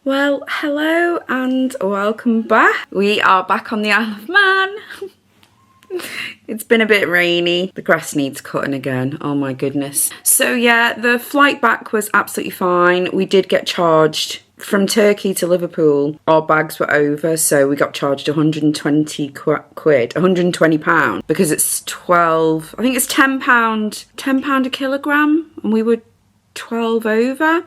Well, hello and welcome back. We are back on the Isle of Man. It's been a bit rainy. The grass needs cutting again. Oh my goodness. So yeah, the flight back was absolutely fine. We did get charged from Turkey to Liverpool. Our bags were over, so we got charged 120 quid, £120, because it's 12, I think it's £10 a kilogram, and we were 12 over.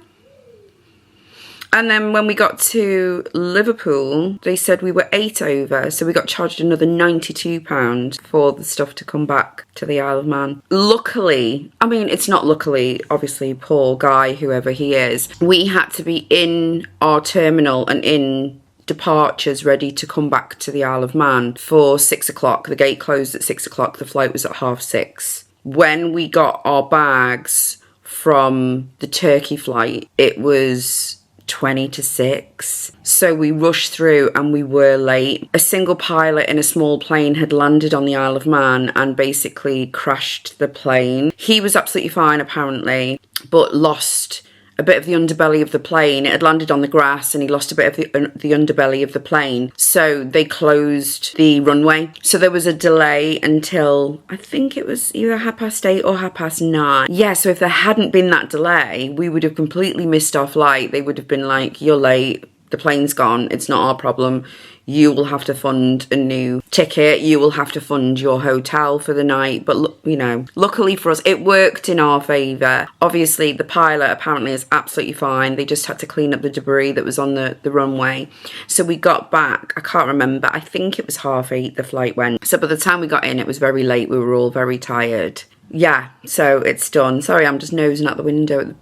And then when we got to Liverpool, they said we were 8 over, so we got charged another £92 for the stuff to come back to the Isle of Man. Luckily, I mean, it's not luckily, obviously, poor guy, whoever he is, we had to be in our terminal and in departures ready to come back to the Isle of Man for 6 o'clock. The gate closed at 6 o'clock, the flight was at 6:30. When we got our bags from the Turkey flight, it was 20 to 6. So we rushed through and we were late. A single pilot in a small plane had landed on the Isle of Man and basically crashed the plane. He was absolutely fine apparently, but lost a bit of the underbelly of the plane. It had landed on the grass and he lost a bit of the underbelly of the plane. So they closed the runway. So there was a delay until, I think it was either 8:30 or 9:30. Yeah, so if there hadn't been that delay, we would have completely missed our flight. They would have been like, you're late, the plane's gone, it's not our problem. You will have to fund a new ticket. You will have to fund your hotel for the night. But, you know, luckily for us, it worked in our favour. Obviously, the pilot apparently is absolutely fine. They just had to clean up the debris that was on the runway. So we got back. I can't remember. I think it was 8:30 the flight went. So by the time we got in, it was very late. We were all very tired. Yeah, so it's done. Sorry, I'm just nosing out the window at the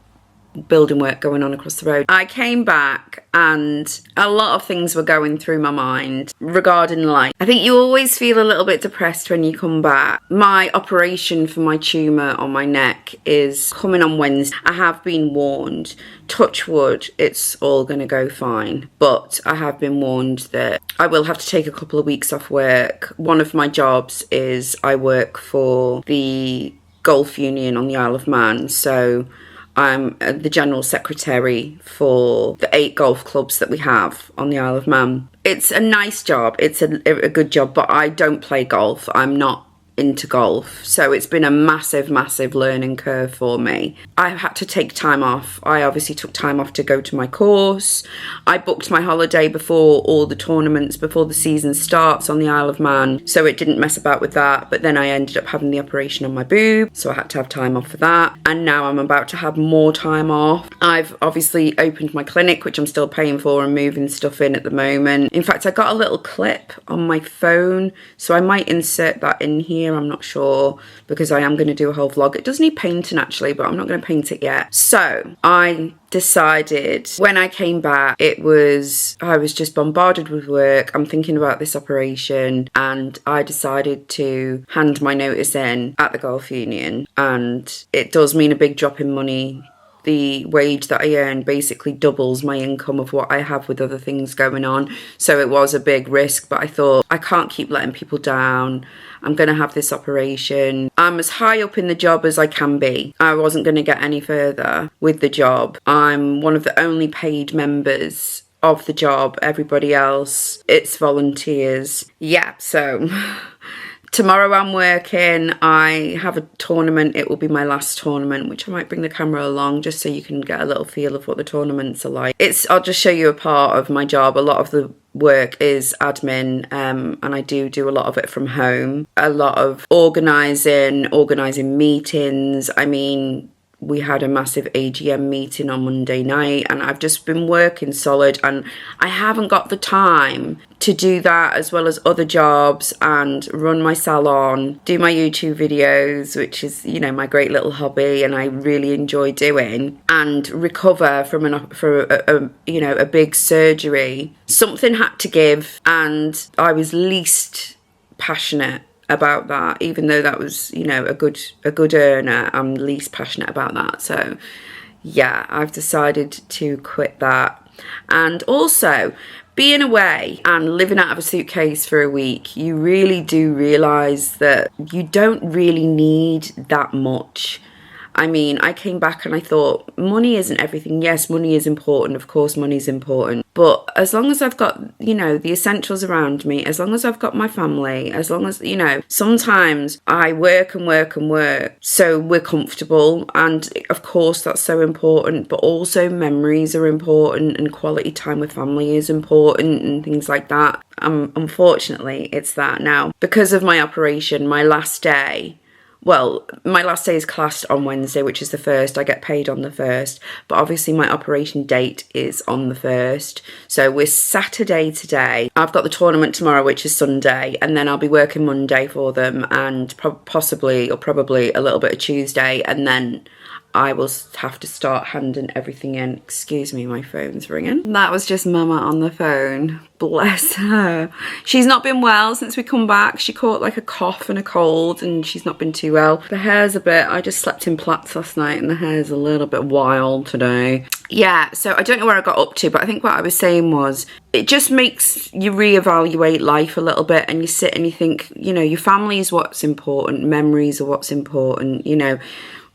building work going on across the road. I came back and a lot of things were going through my mind regarding life. I think you always feel a little bit depressed when you come back. My operation for my tumour on my neck is coming on Wednesday. I have been warned, touch wood, it's all going to go fine. But I have been warned that I will have to take a couple of weeks off work. One of my jobs is I work for the Golf Union on the Isle of Man. So I'm the general secretary for the 8 golf clubs that we have on the Isle of Man. It's a nice job. It's a good job, but I don't play golf. I'm not into golf. So it's been a massive, massive learning curve for me. I had to take time off. I obviously took time off to go to my course. I booked my holiday before all the tournaments, before the season starts on the Isle of Man. So it didn't mess about with that. But then I ended up having the operation on my boob. So I had to have time off for that. And now I'm about to have more time off. I've obviously opened my clinic, which I'm still paying for and moving stuff in at the moment. In fact, I got a little clip on my phone. So I might insert that in here. I'm not sure, because I am going to do a whole vlog. It does need painting actually, but I'm not going to paint it yet. So I decided when I came back, I was just bombarded with work. I'm thinking about this operation, and I decided to hand my notice in at the Golf Union, and it does mean a big drop in money. The wage that I earn basically doubles my income of what I have with other things going on. So it was a big risk, but I thought I can't keep letting people down. I'm going to have this operation. I'm as high up in the job as I can be. I wasn't going to get any further with the job. I'm one of the only paid members of the job. Everybody else, it's volunteers. Yeah, so tomorrow I'm working. I have a tournament. It will be my last tournament, which I might bring the camera along just so you can get a little feel of what the tournaments are like. I'll just show you a part of my job. A lot of the work is admin, and I do a lot of it from home. A lot of organising meetings. I mean, we had a massive AGM meeting on Monday night, and I've just been working solid, and I haven't got the time to do that, as well as other jobs and run my salon, do my YouTube videos, which is, you know, my great little hobby and I really enjoy doing, and recover from a big surgery. Something had to give, and I was least passionate about that, even though that was, you know, a good earner. I'm least passionate about that. So yeah, I've decided to quit that. And also, being away and living out of a suitcase for a week, you really do realise that you don't really need that much. I mean, I came back and I thought, money isn't everything. Yes, money is important. Of course, money's important. But as long as I've got, you know, the essentials around me, as long as I've got my family, as long as, you know, sometimes I work and work and work so we're comfortable. And of course, that's so important. But also memories are important and quality time with family is important and things like that. Unfortunately, it's that now. Because of my operation, my last day... Well, my last day is classed on Wednesday, which is the 1st. I get paid on the 1st. But obviously my operation date is on the 1st. So we're Saturday today. I've got the tournament tomorrow, which is Sunday. And then I'll be working Monday for them. And probably a little bit of Tuesday. And then I will have to start handing everything in. Excuse me, my phone's ringing. That was just Mama on the phone. Bless her. She's not been well since we come back. She caught like a cough and a cold and she's not been too well. The hair's a bit... I just slept in plaits last night and the hair's a little bit wild today. Yeah, so I don't know where I got up to, but I think what I was saying was it just makes you reevaluate life a little bit and you sit and you think, you know, your family is what's important. Memories are what's important. You know,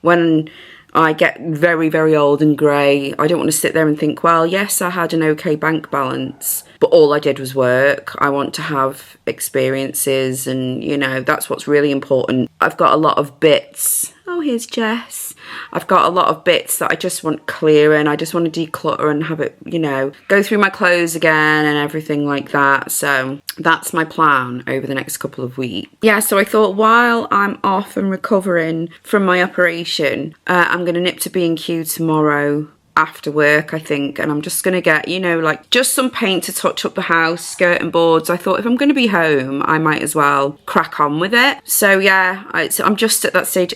when I get very, very old and grey, I don't want to sit there and think, well, yes, I had an okay bank balance, but all I did was work. I want to have experiences and, you know, that's what's really important. I've got a lot of bits. Oh, here's Jess. I've got a lot of bits that I just want clearing. I just want to declutter and have it, you know, go through my clothes again and everything like that. So that's my plan over the next couple of weeks. Yeah, so I thought while I'm off and recovering from my operation, I'm going to nip to B&Q tomorrow after work, I think, and I'm just going to get, you know, like just some paint to touch up the house, skirting boards. I thought if I'm going to be home, I might as well crack on with it. So yeah, I'm just at that stage.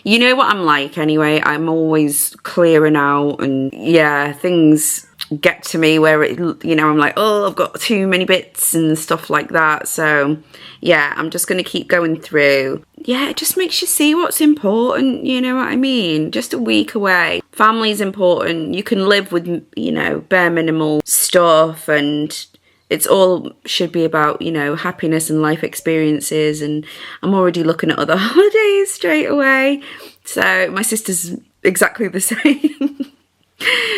You know what I'm like anyway. I'm always clearing out and yeah, things get to me where it, you know, I'm like, oh, I've got too many bits and stuff like that. So yeah, I'm just going to keep going through. Yeah, it just makes you see what's important, you know what I mean? Just a week away. Family's important. You can live with, you know, bare minimal stuff and it's all should be about, you know, happiness and life experiences. And I'm already looking at other holidays straight away. So my sister's exactly the same.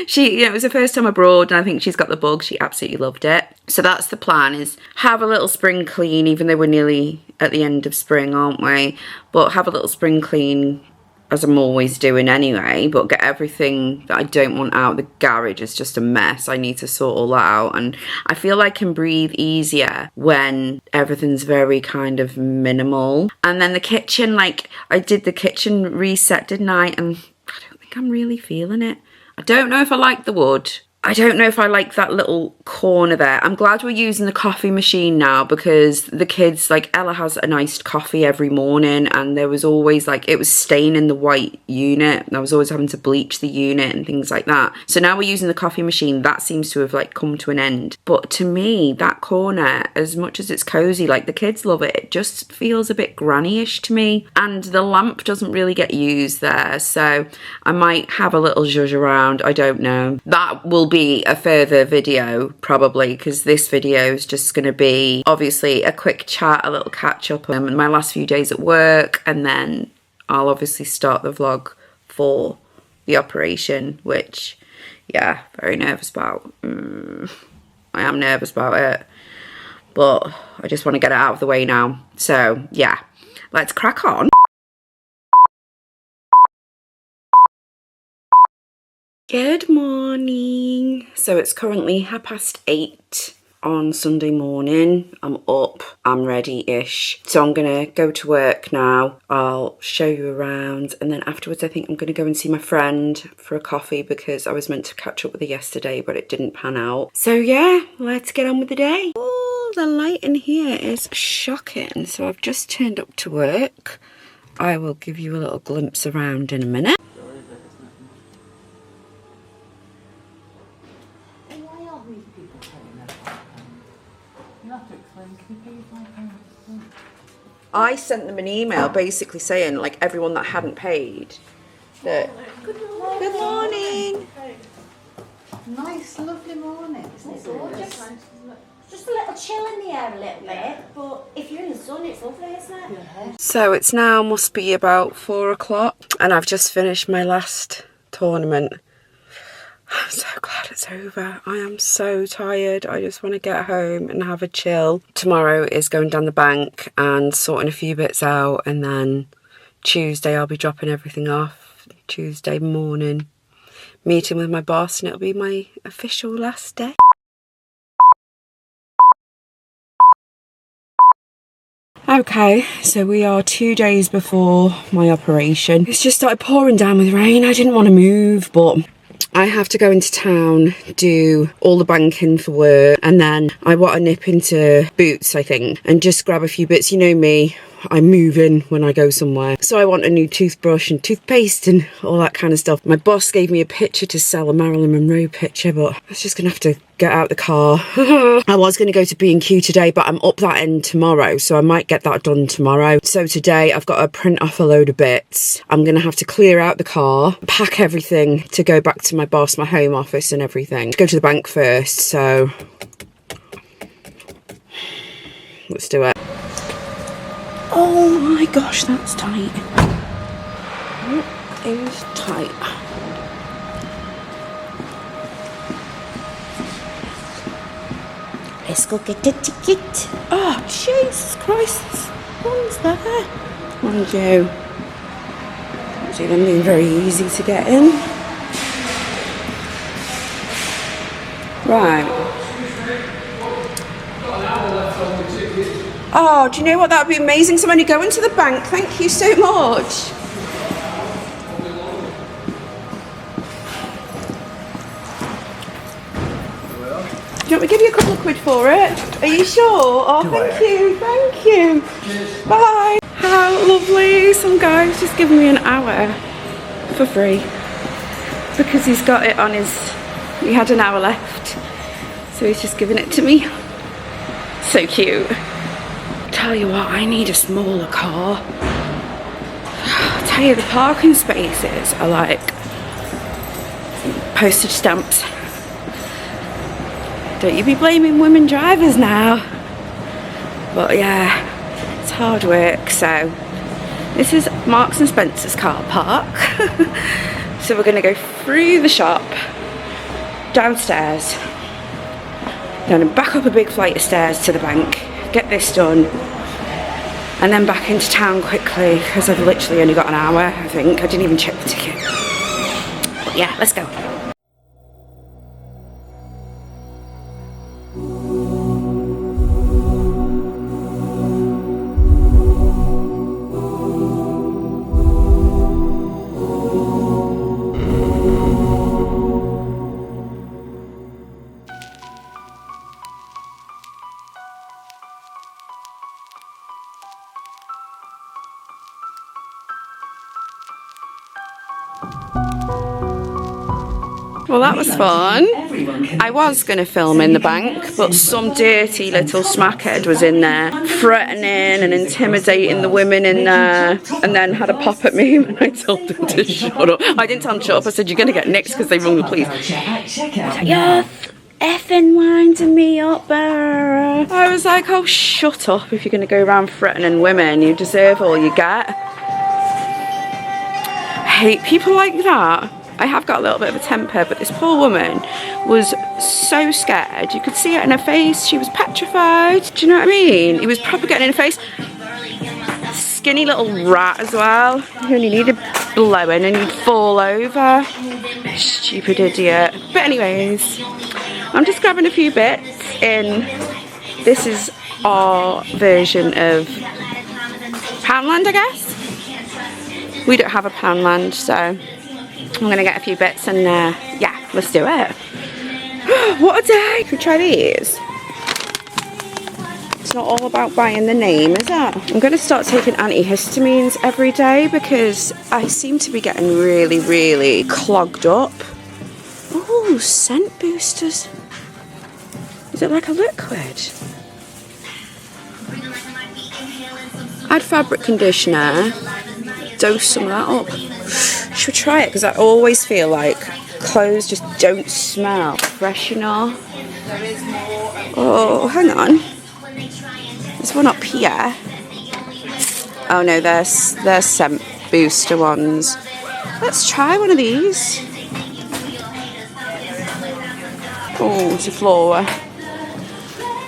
She, you know, it was her first time abroad and I think she's got the bug. She absolutely loved it. So that's the plan, is have a little spring clean, even though we're nearly at the end of spring, aren't we? But have a little spring clean, as I'm always doing anyway, but get everything that I don't want out. The garage is just a mess. I need to sort all that out. And I feel I can breathe easier when everything's very kind of minimal. And then the kitchen, like I did the kitchen reset, didn't I? And I don't think I'm really feeling it. I don't know if I like the wood. I don't know if I like that little corner there. I'm glad we're using the coffee machine now because the kids, like Ella has an iced coffee every morning and there was always like, it was staining the white unit. I was always having to bleach the unit and things like that. So now we're using the coffee machine. That seems to have like come to an end. But to me, that corner, as much as it's cozy, like the kids love it, it just feels a bit granny-ish to me. And the lamp doesn't really get used there. So I might have a little zhuzh around. I don't know. That will be a further video probably, because this video is just going to be obviously a quick chat, a little catch up on my last few days at work, and then I'll obviously start the vlog for the operation, which yeah, very nervous about. I am nervous about it, but I just want to get it out of the way now. So yeah, let's crack on. Good morning. So it's currently 8:30 on Sunday morning. I'm up, I'm ready-ish. So I'm gonna go to work now. I'll show you around and then afterwards I think I'm gonna go and see my friend for a coffee because I was meant to catch up with her yesterday but it didn't pan out. So yeah, let's get on with the day. Oh, the light in here is shocking. So I've just turned up to work. I will give you a little glimpse around in a minute. I sent them an email basically saying, like, everyone that hadn't paid that... Good morning. Good morning. Nice, lovely morning. Isn't it? Just a little chill in the air a little bit, but if you're in the sun, it's lovely, isn't it? Yeah. So it's now must be about 4 o'clock, and I've just finished my last tournament. I'm so glad it's over. I am so tired. I just want to get home and have a chill. Tomorrow is going down the bank and sorting a few bits out, and then Tuesday I'll be dropping everything off. Tuesday morning, meeting with my boss, and it'll be my official last day. Okay, so we are 2 days before my operation. It's just started pouring down with rain. I didn't want to move, but I have to go into town, do all the banking for work, and then I want to nip into Boots, I think, and just grab a few bits. You know me, I move in when I go somewhere. So I want a new toothbrush and toothpaste and all that kind of stuff. My boss gave me a picture to sell, a Marilyn Monroe picture, but I was just going to have to get out the car. I was going to go to B&Q today, but I'm up that end tomorrow, so I might get that done tomorrow. So today I've got to print off a load of bits. I'm going to have to clear out the car, pack everything to go back to my boss, my home office and everything. Go to the bank first, so let's do it. Oh my gosh, that's tight. It is tight. Let's go get the ticket. Oh, Jesus Christ. One's there. Mind you. See them being very easy to get in. Right. Oh, do you know what? That would be amazing. So I'm only going to the bank. Thank you so much. Do you want me to give you a couple of quid for it? Are you sure? Oh, thank you. Thank you. Bye. How lovely. Some guy's just given me an hour for free because he's got it on his... He had an hour left, so he's just giving it to me. So cute. Tell you what, I need a smaller car. I tell you, the parking spaces are like postage stamps. Don't you be blaming women drivers now. But yeah, it's hard work. So this is Marks and Spencer's car park. So we're gonna go through the shop, downstairs, then back up a big flight of stairs to the bank, get this done, and then back into town quickly because I've literally only got an hour, I think. I didn't even check the ticket. But yeah, let's go. Well, that was fun. I was going to film in the bank, but some dirty little smackhead was in there, threatening and intimidating the women in there, and then had a pop at me when I told them to shut up. I didn't tell them to shut up, I said, you're going to get nicked because they rung the police. You're effing winding me up, Barra. I was like, oh, shut up if you're going to go around threatening women. You deserve all you get. I hate people like that. I have got a little bit of a temper, but this poor woman was so scared. You could see it in her face. She was petrified. Do you know what I mean? He was proper getting in her face. Skinny little rat as well. He only needed blowing and he'd fall over. Stupid idiot. But anyways, I'm just grabbing a few bits in. This is our version of Poundland, I guess. We don't have a Poundland, so I'm gonna get a few bits and yeah, let's do it. What a day! Should we try these? It's not all about buying the name, is it? I'm gonna start taking antihistamines every day because I seem to be getting really, really clogged up. Oh, scent boosters. Is it like a liquid? Add fabric conditioner. Dose some of that up. Should we try it? Because I always feel like clothes just don't smell fresh enough. Oh, hang on. There's one up here. Oh no, there's scent booster ones. Let's try one of these. Oh, it's a floor.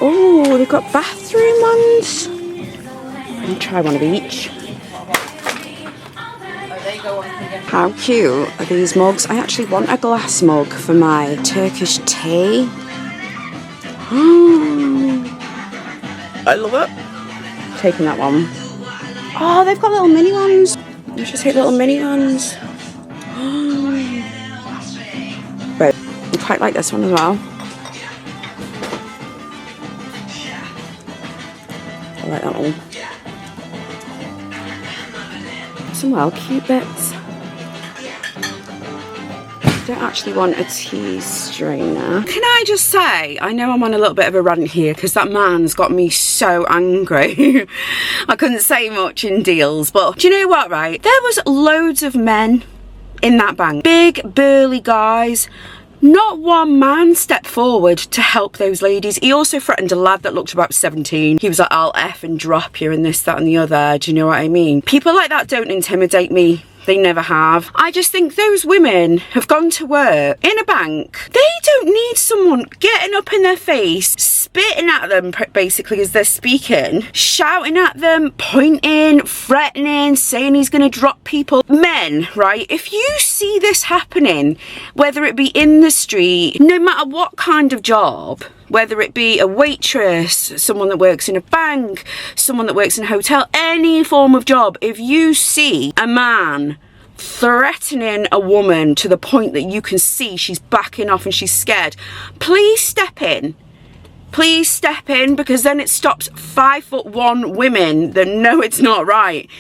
Oh, they've got bathroom ones. I'll try one of each. How cute are these mugs? I actually want a glass mug for my Turkish tea. I love it. Taking that one. Oh, they've got little mini ones. Let's just take little mini ones. Right, I quite like this one as well. I like that one. Some well cute bits. I don't actually want a tea strainer. Can I just say, I know I'm on a little bit of a rant here because that man's got me so angry. I couldn't say much in deals, but do you know what, right? There was loads of men in that bank. Big, burly guys. Not one man stepped forward to help those ladies. He also threatened a lad that looked about 17. He was like, I'll F and drop you and this, that and the other. Do you know what I mean? People like that don't intimidate me. They never have. I just think those women have gone to work in a bank. They don't need someone getting up in their face, spitting at them basically as they're speaking, shouting at them, pointing, threatening, saying he's going to drop people. Men, right? If you see this happening, whether it be in the street, no matter what kind of job, whether it be a waitress, someone that works in a bank, someone that works in a hotel, any form of job, if you see a man threatening a woman to the point that you can see she's backing off and she's scared, please step in. Please step in, because then it stops 5'1" women that know it's not right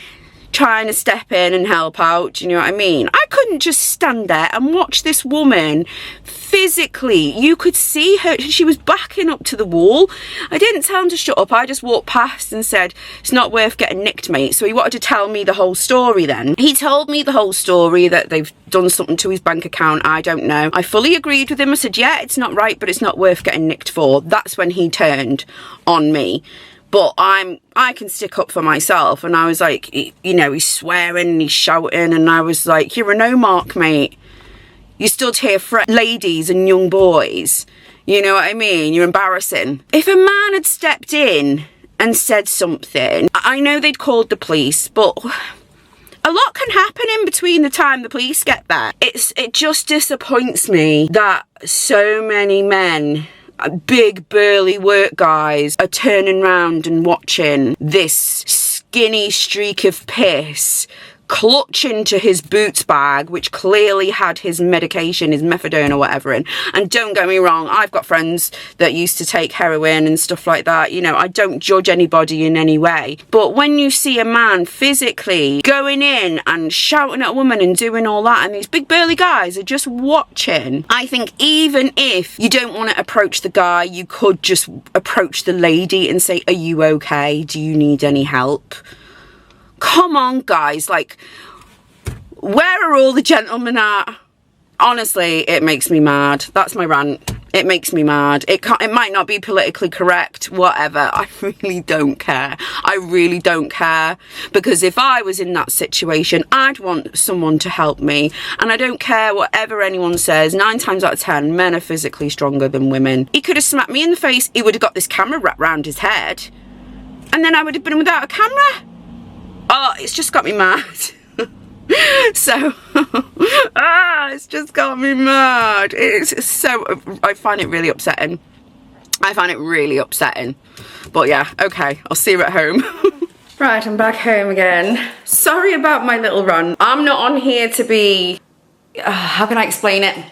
trying to step in and help out. Do you know what I mean? I couldn't just stand there and watch this woman physically. You could see her, she was backing up to the wall. I didn't tell him to shut up. I just walked past and said, it's not worth getting nicked, mate. So he wanted to tell me the whole story then. He told me the whole story, that they've done something to his bank account. I don't know. I fully agreed with him. I said, yeah, it's not right, but it's not worth getting nicked for. That's when he turned on me. But I can stick up for myself. And I was like, you know, he's swearing and he's shouting. And I was like, you're a no mark, mate. You stood here for ladies and young boys. You know what I mean? You're embarrassing. If a man had stepped in and said something, I know they'd called the police, but a lot can happen in between the time the police get there. It just disappoints me that so many men, big burly work guys, are turning round and watching this skinny streak of piss clutch into his boots bag, which clearly had his medication, his methadone or whatever in. And don't get me wrong, I've got friends that used to take heroin and stuff like that. You know, I don't judge anybody in any way. But when you see a man physically going in and shouting at a woman and doing all that, and these big burly guys are just watching, I think even if you don't want to approach the guy, you could just approach the lady and say, are you okay? Do you need any help? Come on, guys, like, where are all the gentlemen at? Honestly, it makes me mad. That's my rant. It makes me mad. It might not be politically correct, whatever. I really don't care. I really don't care. Because if I was in that situation, I'd want someone to help me. And I don't care whatever anyone says. 9 times out of 10, men are physically stronger than women. He could have smacked me in the face. He would have got this camera wrapped around his head. And then I would have been without a camera. Oh, it's just got me mad. So, it's just got me mad. It's so, I find it really upsetting. I find it really upsetting. But yeah, okay, I'll see you at home. Right, I'm back home again. Sorry about my little run. I'm not on here to be, how can I explain it?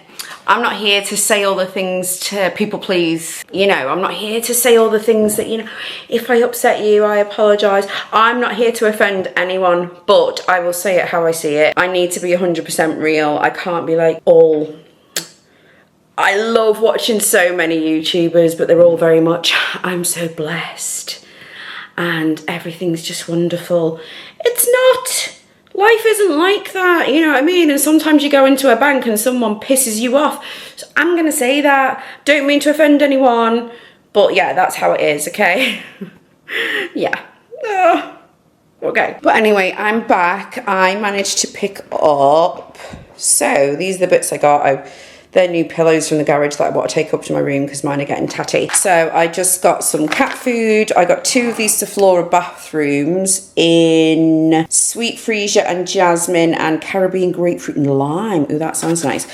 I'm not here to say all the things to people please. You know, I'm not here to say all the things that, you know, if I upset you, I apologise. I'm not here to offend anyone, but I will say it how I see it. I need to be 100% real. I can't be like all... I love watching so many YouTubers, but they're all very much, I'm so blessed and everything's just wonderful. It's not. Life isn't like that, you know what I mean? And sometimes you go into a bank and someone pisses you off. It's I'm gonna say that. Don't mean to offend anyone, but yeah, that's how it is, okay? Yeah. Okay. But anyway, I'm back. I managed to pick up, so these are the bits I got. They're new pillows from the garage that I want to take up to my room because mine are getting tatty. So I just got some cat food. I got 2 of these Sephora bathrooms in sweet freesia and jasmine and Caribbean grapefruit and lime. Ooh, that sounds nice.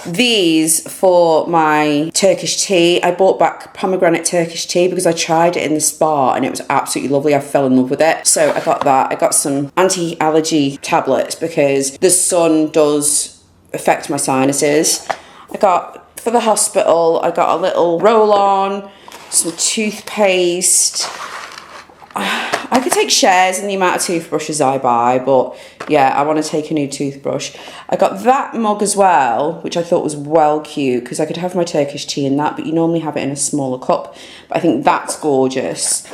These for my Turkish tea. I bought back pomegranate Turkish tea because I tried it in the spa and it was absolutely lovely. I fell in love with it. So I got that. I got some anti-allergy tablets because the sun does affect my sinuses. I got, for the hospital, I got a little roll-on, some toothpaste. I could take shares in the amount of toothbrushes I buy, but yeah, I want to take a new toothbrush. I got that mug as well, which I thought was well cute, because I could have my Turkish tea in that, but you normally have it in a smaller cup. But I think that's gorgeous.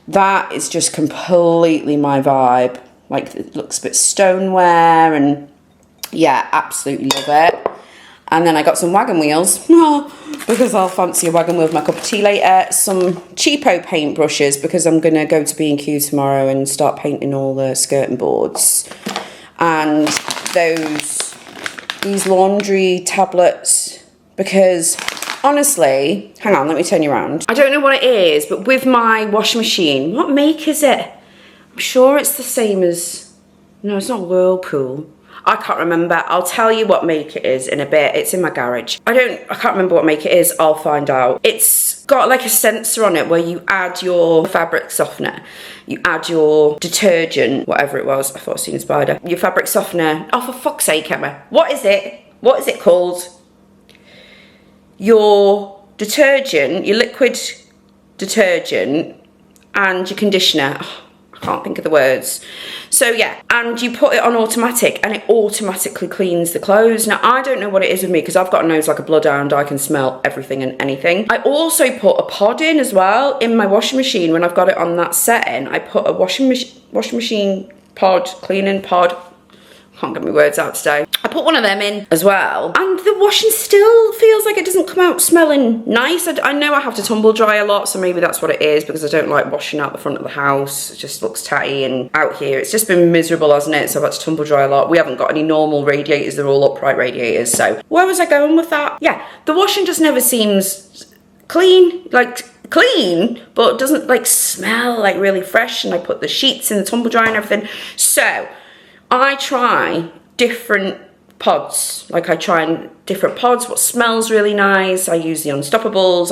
That is just completely my vibe. Like, it looks a bit stoneware, and yeah, absolutely love it. And then I got some wagon wheels, because I'll fancy a wagon wheel with my cup of tea later. Some cheapo paint brushes, because I'm going to go to B&Q tomorrow and start painting all the skirting boards. And these laundry tablets, because honestly, hang on, let me turn you around. I don't know what it is, but with my washing machine, what make is it? I'm sure it's the same as, no, it's not Whirlpool. I can't remember. I'll tell you what make it is in a bit. It's in my garage. I can't remember what make it is. I'll find out. It's got like a sensor on it where you add your fabric softener. You add your detergent, whatever it was. I thought I seen a spider. Your fabric softener. Oh, for fuck's sake, Emma. What is it? What is it called? Your detergent, your liquid detergent and your conditioner. Oh, I can't think of the words. So yeah, and you put it on automatic and it automatically cleans the clothes. Now, I don't know what it is with me because I've got a nose like a bloodhound. I can smell everything and anything. I also put a pod in as well in my washing machine. When I've got it on that setting, I put a washing machine pod, cleaning pod. Can't get my words out today. I put one of them in as well, and the washing still feels like it doesn't come out smelling nice. I know I have to tumble dry a lot, so maybe that's what it is, because I don't like washing out the front of the house. It just looks tatty, and out here it's just been miserable, hasn't it? So I've had to tumble dry a lot. We haven't got any normal radiators, they're all upright radiators. So where was I going with that? Yeah, the washing just never seems clean, but doesn't like smell like really fresh. And I put the sheets in the tumble dryer and everything. So I try different pods. Like, I try different pods, what smells really nice. I use the Unstoppables.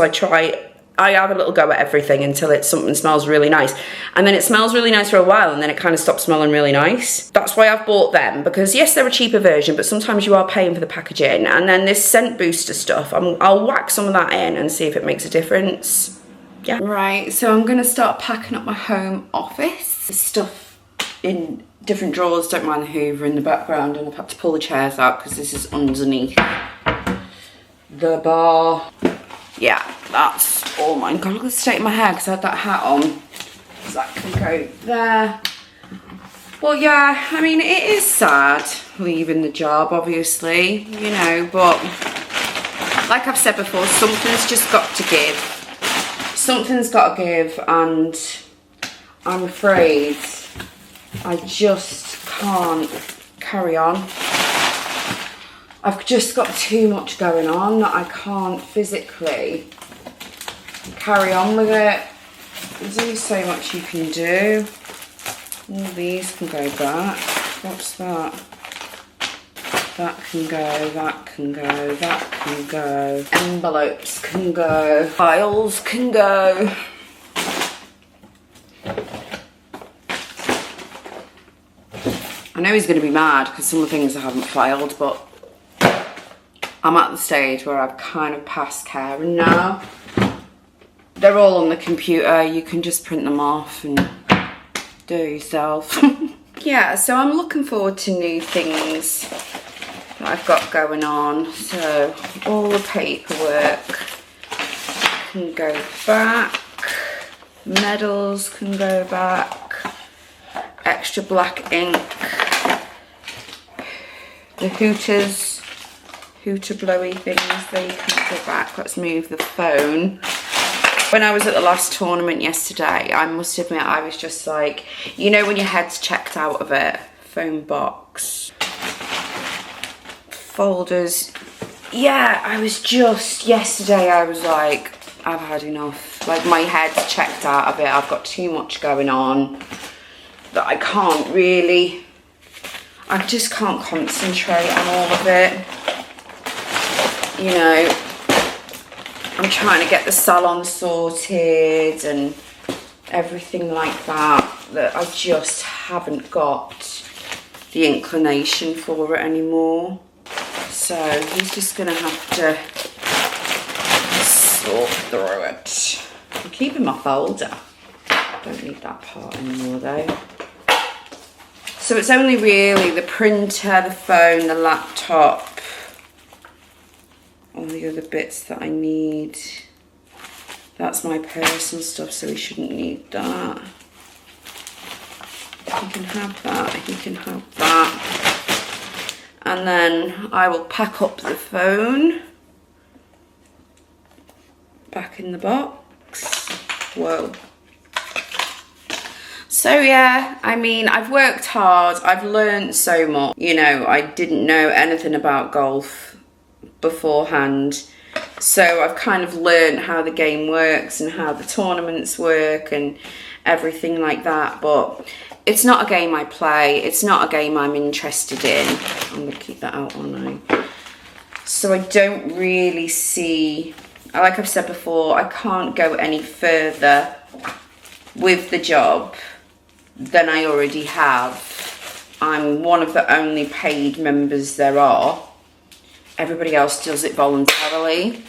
I have a little go at everything until something smells really nice. And then it smells really nice for a while, and then it kind of stops smelling really nice. That's why I've bought them, because yes, they're a cheaper version, but sometimes you are paying for the packaging. And then this scent booster stuff, I'll whack some of that in and see if it makes a difference. Yeah. Right, so I'm gonna start packing up my home office. There's stuff in different drawers, don't mind the hoover in the background, and I've had to pull the chairs out because this is underneath the bar. Yeah, that's all mine. God, look at the state of my hair because I had that hat on. So that can go there. Well, yeah, I mean, it is sad leaving the job, obviously, you know, but like I've said before, something's just got to give. Something's got to give, and I'm afraid I just can't carry on. I've just got too much going on that I can't physically carry on with it. There's only so much you can do. All these can go back. What's that? That can go, that can go, that can go. Envelopes can go. Files can go. I know he's going to be mad because some of the things I haven't filed, but I'm at the stage where I've kind of passed caring now. They're all on the computer. You can just print them off and do it yourself. Yeah, so I'm looking forward to new things that I've got going on. So all the paperwork can go back. Medals can go back. Extra black ink. The Hooters hooter blowy things, they can go back. Let's move the phone. When I was at the last tournament yesterday, I must admit I was just like, you know when your head's checked out of it? Phone box. Folders. Yeah, I was just, yesterday I was like, I've had enough. Like my head's checked out of it. I've got too much going on that I can't really, I just can't concentrate on all of it. You know, I'm trying to get the salon sorted and everything like that I just haven't got the inclination for it anymore. So he's just gonna have to sort through it. I'm keeping my folder. Don't need that part anymore though. So it's only really the printer, the phone, the laptop, all the other bits that I need. That's my personal stuff, so we shouldn't need that. He can have that, he can have that. And then I will pack up the phone back in the box. Whoa. So yeah, I mean, I've worked hard, I've learned so much. You know, I didn't know anything about golf beforehand. So I've kind of learned how the game works and how the tournaments work and everything like that. But it's not a game I play. It's not a game I'm interested in. I'm going to keep that out, aren't I? So I don't really see, like I've said before, I can't go any further with the job than I already have. I'm one of the only paid members there are. Everybody else does it voluntarily.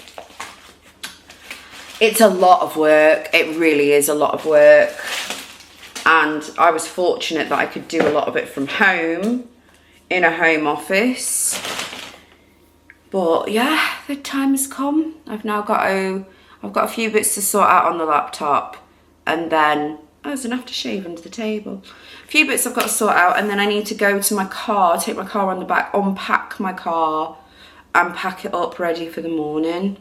It's a lot of work. It really is a lot of work. And I was fortunate that I could do a lot of it from home, in a home office. But yeah, the time has come. I've got a few bits to sort out on the laptop, and then there's an aftershave under the table. A few bits I've got to sort out, and then I need to go to my car, take my car on the back, unpack my car, and pack it up ready for the morning.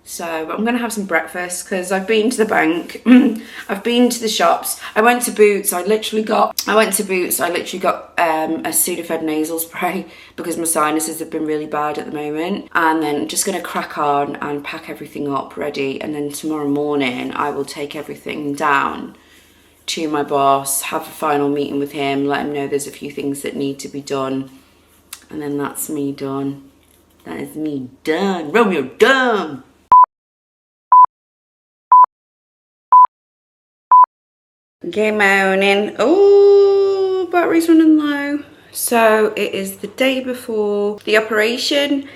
So I'm gonna have some breakfast because I've been to the bank, I've been to the shops, I went to Boots, I literally got a Sudafed nasal spray because my sinuses have been really bad at the moment. And then just gonna crack on and pack everything up ready, and then tomorrow morning I will take everything down to my boss, have a final meeting with him, let him know there's a few things that need to be done, and then that's me done. That is me done. Romeo done. Good morning. Oh, battery's running low. So it is the day before the operation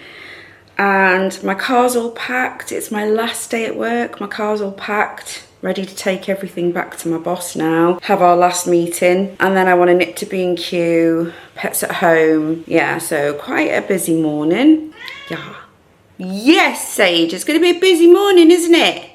and my car's all packed. It's my last day at work. My car's all packed, ready to take everything back to my boss now. Have our last meeting, and then I want to nip to B&Q, pets at home. Yeah, so quite a busy morning. Yeah. Yes, Sage, it's going to be a busy morning, isn't it?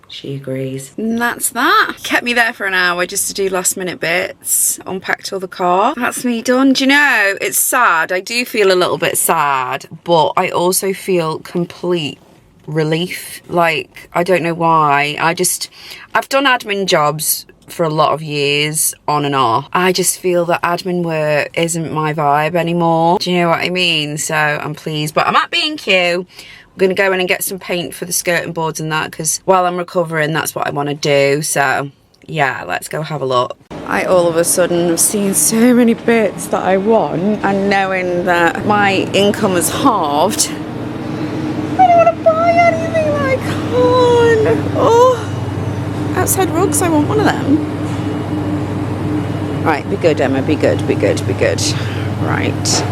She agrees. And that's that. Kept me there for an hour just to do last minute bits. Unpacked all the car. That's me done. Do you know, it's sad. I do feel a little bit sad, but I also feel complete relief. Like, I don't know why. I've done admin jobs for a lot of years on and off. I just feel that admin work isn't my vibe anymore. Do you know what I mean? So I'm pleased. But I'm at B&Q. I'm going to go in and get some paint for the skirting boards and that, because while I'm recovering, that's what I want to do. So yeah, let's go have a look. I all of a sudden have seen so many bits that I want, and knowing that my income has halved, I don't want to buy anything like on. Oh, outside rugs, I want one of them. Right, be good, Emma, be good, be good, be good. Right,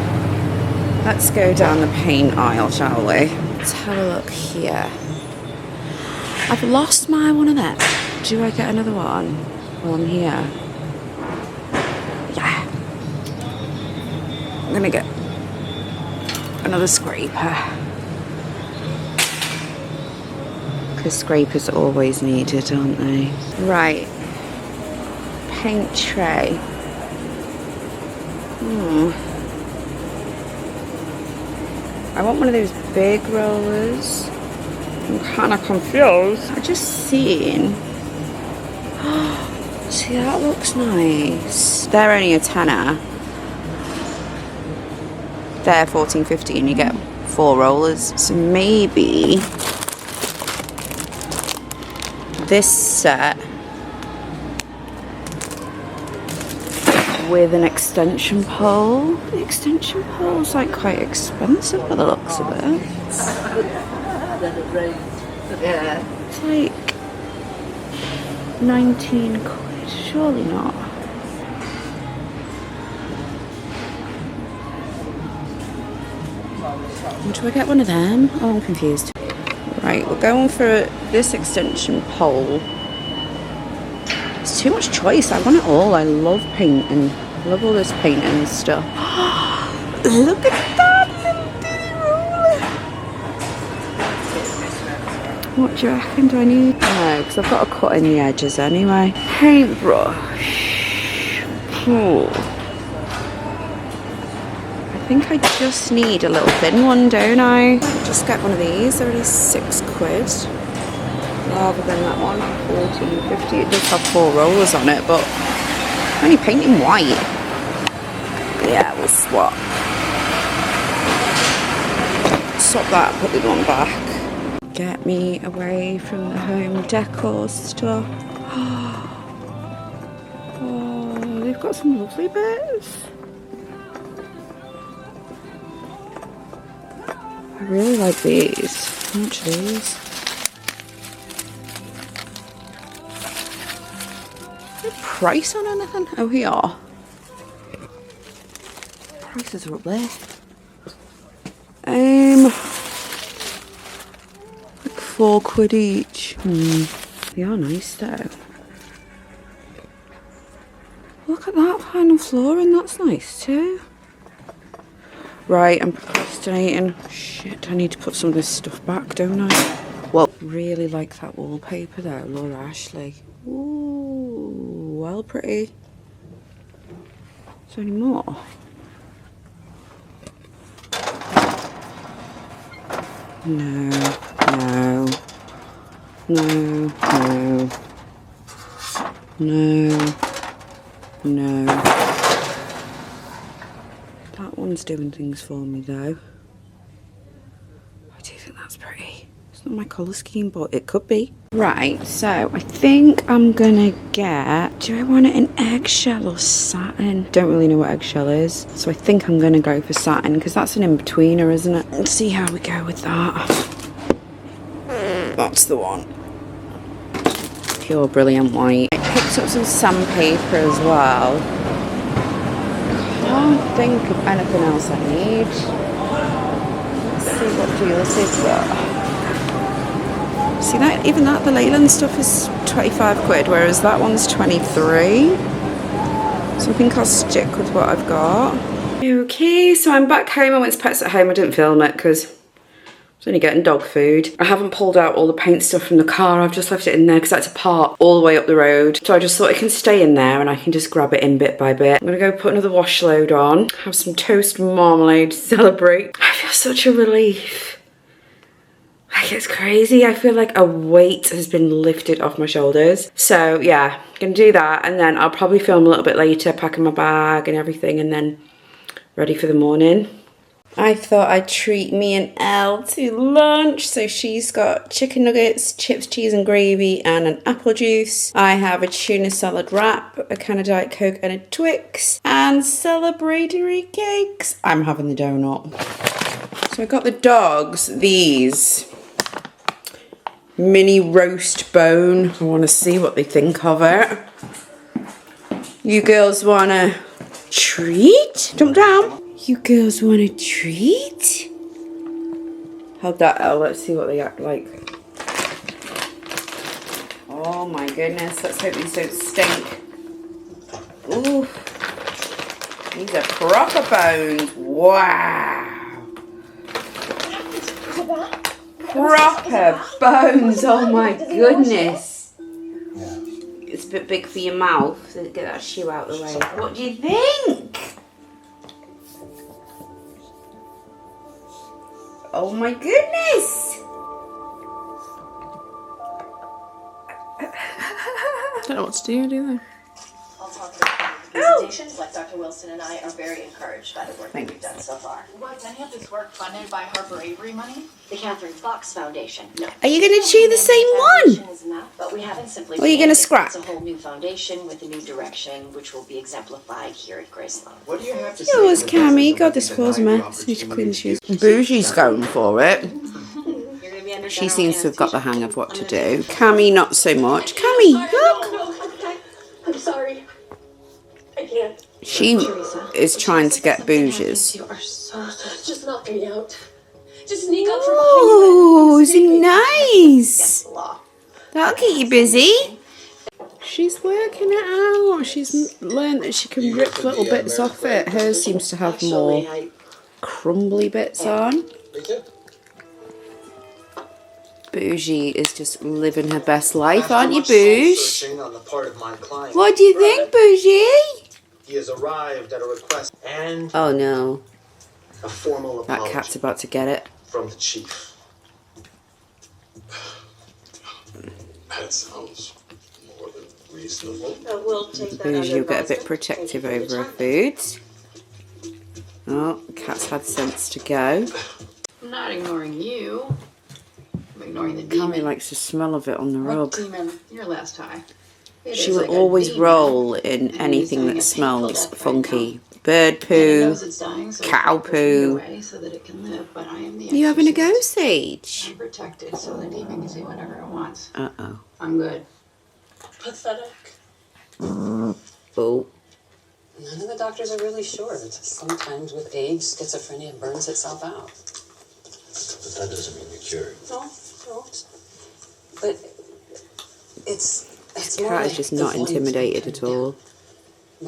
let's go down the paint aisle, shall we? Let's have a look here. I've lost my one of them. Do I get another one while I'm here? Yeah. I'm gonna get another scraper, because scrapers are always needed, aren't they? Right. Paint tray. I want one of those big rollers. I'm kind of confused. I just seen. See, that looks nice. They're only a tenner. They're $14.50 and you get 4 rollers. So maybe this set with an extension pole. The extension pole's like quite expensive by the looks of it. It's like 19 quid, surely not. Do I get one of them? Oh, I'm confused. Right, we're going for this extension pole. It's too much choice. I want it all. I love painting. I love all this painting and stuff. Look at that little roller. What do you reckon? Do I need? No, because I've got to cut in the edges anyway. Paintbrush. Cool. I think I just need a little thin one, don't I? Just get one of these. They're only 6 quid. Rather than that one, $14.50. It does have 4 rollers on it, but I'm only painting white. Yeah, we'll swap. Swap that, put the other one back. Get me away from the home decor stuff. Oh, they've got some lovely bits. I really like these. How much are these? Price on anything? Oh, here. Prices are up there. Like 4 quid each. They are nice though. Look at that vinyl flooring, that's nice too. Right, I'm procrastinating. Shit, I need to put some of this stuff back, don't I? Well, really like that wallpaper though, Laura Ashley. Ooh, well pretty. Is there any more? No, no, no, no, no, no. That one's doing things for me though. I do think that's pretty. It's not my colour scheme, but it could be. Right, so I think I'm gonna get, do I want it in eggshell or satin? Don't really know what eggshell is, so I think I'm gonna go for satin because that's an in-betweener, isn't it? Let's see how we go with that. That's the one. Pure brilliant white. I picked up some sandpaper as well. Can't think of anything else I need. Let's see what deals they've got. See that, even that, the Leyland stuff is 25 quid, whereas that one's 23. So I think I'll stick with what I've got. Okay, so I'm back home. I went to Pets at Home. I didn't film it because I was only getting dog food. I haven't pulled out all the paint stuff from the car. I've just left it in there because that's a part all the way up the road. So I just thought it can stay in there and I can just grab it in bit by bit. I'm gonna go put another wash load on, have some toast marmalade to celebrate. I feel such a relief. Like, it's crazy. I feel like a weight has been lifted off my shoulders. So yeah, gonna do that and then I'll probably film a little bit later, packing my bag and everything and then ready for the morning. I thought I'd treat me and Elle to lunch. So she's got chicken nuggets, chips, cheese and gravy and an apple juice. I have a tuna salad wrap, a can of Diet Coke and a Twix and celebratory cakes. I'm having the donut. So I got the dogs these mini roast bone. I want to see what they think of it. You girls want a treat? Jump down. You girls want a treat? Hold that Elle, let's see what they act like. Oh my goodness, let's hope these don't stink. Ooh, these are proper bones. Wow. Proper bones, oh my goodness. It's a bit big for your mouth, so get that shoe out of the way. What do you think? Oh my goodness! Don't know what to do they? I'll talk about the presentation, but Dr. Wilson and I are very encouraged by the work that we've done so far. Was any of this work funded by Harper Avery money? The Catherine Fox Foundation. No. Are you going to chew the same one? Is enough, but we haven't simply. Or are you going to scrap? It's a whole new foundation with a new direction, which will be exemplified here at Graceland. What do you have to say? Yours, Cammy. God, this floor's a mess. Need to clean the shoes. Bougie's going for it. You're gonna be under She general seems to have got the anesthesia. hang of what to do. Cammy, not so much. Cammy, look! I'm sorry. I can't. She is trying to get bougies. You are so. Just knock me out. Just sneak up from behind Oh, you. is he nice? Against the law. That'll get you busy. She's working it out. She's learned that she can rip little bits off it. Hers seems to have more crumbly bits on. Bougie is just living her best life, aren't you, Bouge? What do you think, Bougie? He has arrived at a request and Oh no, a formal that apology cat's about to get it. from the chief. That sounds more than reasonable. We'll take that Bougie under will get a bit advisement. protective Thank you for over your her time. food. Oh, cat's had sense to go. I'm not ignoring you. I'm ignoring the demon. Cammy likes the smell of it on the What rug. demon? Your last tie. It She is will like a always demon. roll in And anything he's that having a smells painful death funky. Bird And it poo. knows it's dying, so cow it puts me poo. away so that it can live, but I am the You having a go, exorcist. Sage? I'm protected, so the demon can see whatever it wants. Uh-oh. I'm good. Pathetic. Oh. None of the doctors are really sure. Sometimes with age, schizophrenia burns itself out. But that doesn't mean you're cured. No. But it's more Cat like is just the not volume's intimidated been at turned all. down.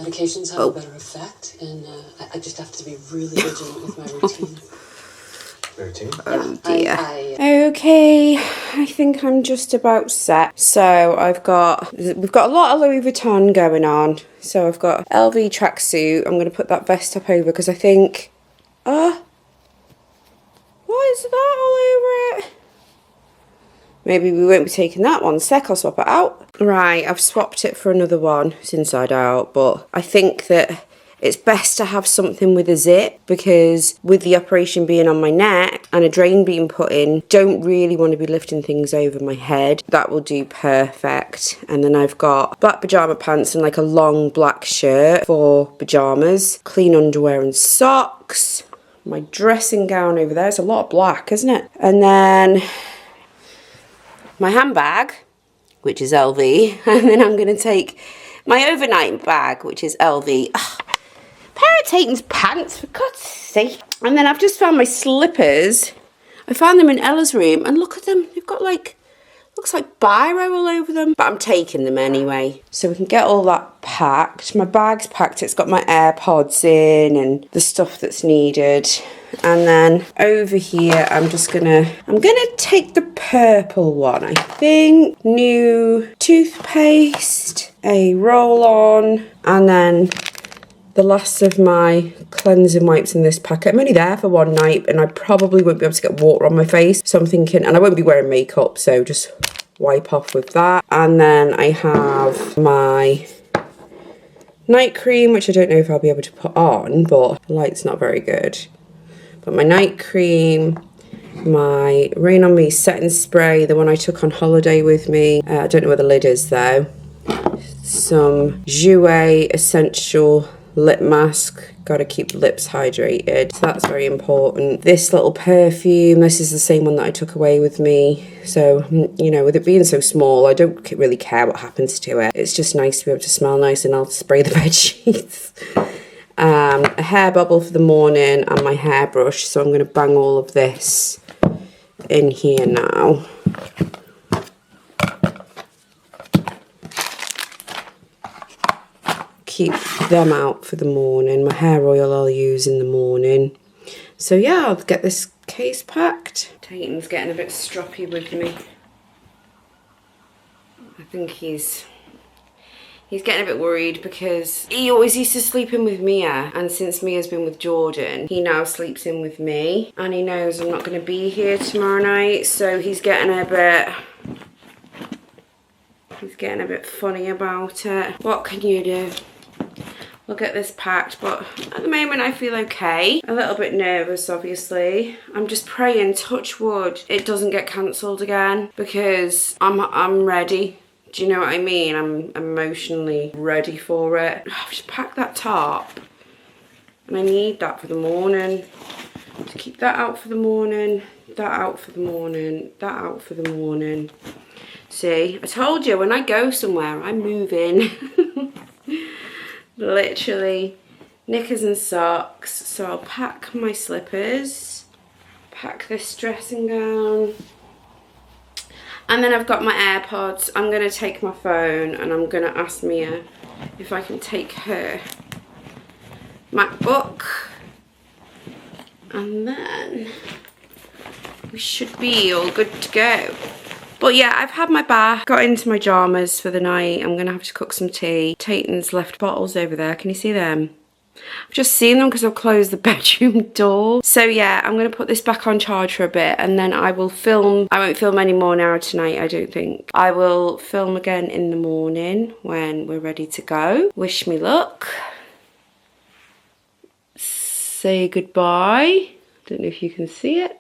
Medications have Oh. a better effect, and I just have to be really vigilant with my routine. Routine? Oh dear. I Okay, I think I'm just about set. So we've got a lot of Louis Vuitton going on. So I've got LV tracksuit. I'm going to put that vest up over because I think, what is that all over it? Maybe we won't be taking that one. Sec, I'll swap it out. Right, I've swapped it for another one. It's inside out, but I think that it's best to have something with a zip because with the operation being on my neck and a drain being put in, don't really want to be lifting things over my head. That will do perfect. And then I've got black pyjama pants and like a long black shirt for pyjamas, clean underwear and socks. My dressing gown over there. It's a lot of black, isn't it? And then my handbag, which is LV, and then I'm going to take my overnight bag, which is LV. Ugh, pair of Tatum's pants, for God's sake. And then I've just found my slippers. I found them in Ella's room, and look at them. They've got like, looks like biro all over them. But I'm taking them anyway. So we can get all that packed. My bag's packed. It's got my AirPods in and the stuff that's needed. And then over here, I'm gonna take the purple one, I think. New toothpaste, a roll-on, and then the last of my cleansing wipes in this packet. I'm only there for one night and I probably won't be able to get water on my face. So I'm thinking, and I won't be wearing makeup, so just wipe off with that. And then I have my night cream, which I don't know if I'll be able to put on, but the light's not very good. But my night cream, my Rain On Me setting spray, the one I took on holiday with me. I don't know where the lid is though. Some Jouer Essential lip mask. Got to keep the lips hydrated. So that's very important. This little perfume, this is the same one that I took away with me. So, you know, with it being so small, I don't really care what happens to it. It's just nice to be able to smell nice and I'll spray the bed sheets. A hair bubble for the morning and my hairbrush. So I'm going to bang all of this in here now. Keep them out for the morning. My hair oil I'll use in the morning. So yeah, I'll get this case packed. Tatum's getting a bit stroppy with me. I think he's He's getting a bit worried because he always used to sleep in with Mia, and since Mia's been with Jordan, he now sleeps in with me, and he knows I'm not going to be here tomorrow night, so he's getting a bit funny about it. What can you do? We'll get this packed, but at the moment I feel okay. A little bit nervous, obviously. I'm just praying, touch wood, it doesn't get cancelled again, because I'm ready. Do you know what I mean? I'm emotionally ready for it. I've just packed that top, and I need that for the morning. To keep that out for the morning, that out for the morning, that out for the morning. See, I told you, when I go somewhere, I'm moving. Literally, knickers and socks. So I'll pack my slippers, pack this dressing gown, and then I've got my AirPods. I'm going to take my phone, and I'm going to ask Mia if I can take her MacBook, and then we should be all good to go. But yeah, I've had my bath, got into my pyjamas for the night. I'm going to have to cook some tea. Tayton's left bottles over there. Can you see them? I've just seen them because I've closed the bedroom door. So yeah, I'm going to put this back on charge for a bit, and then I will film. I won't film any more now tonight, I don't think. I will film again in the morning when we're ready to go. Wish me luck. Say goodbye. Don't know if you can see it.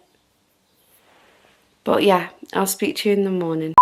But yeah, I'll speak to you in the morning.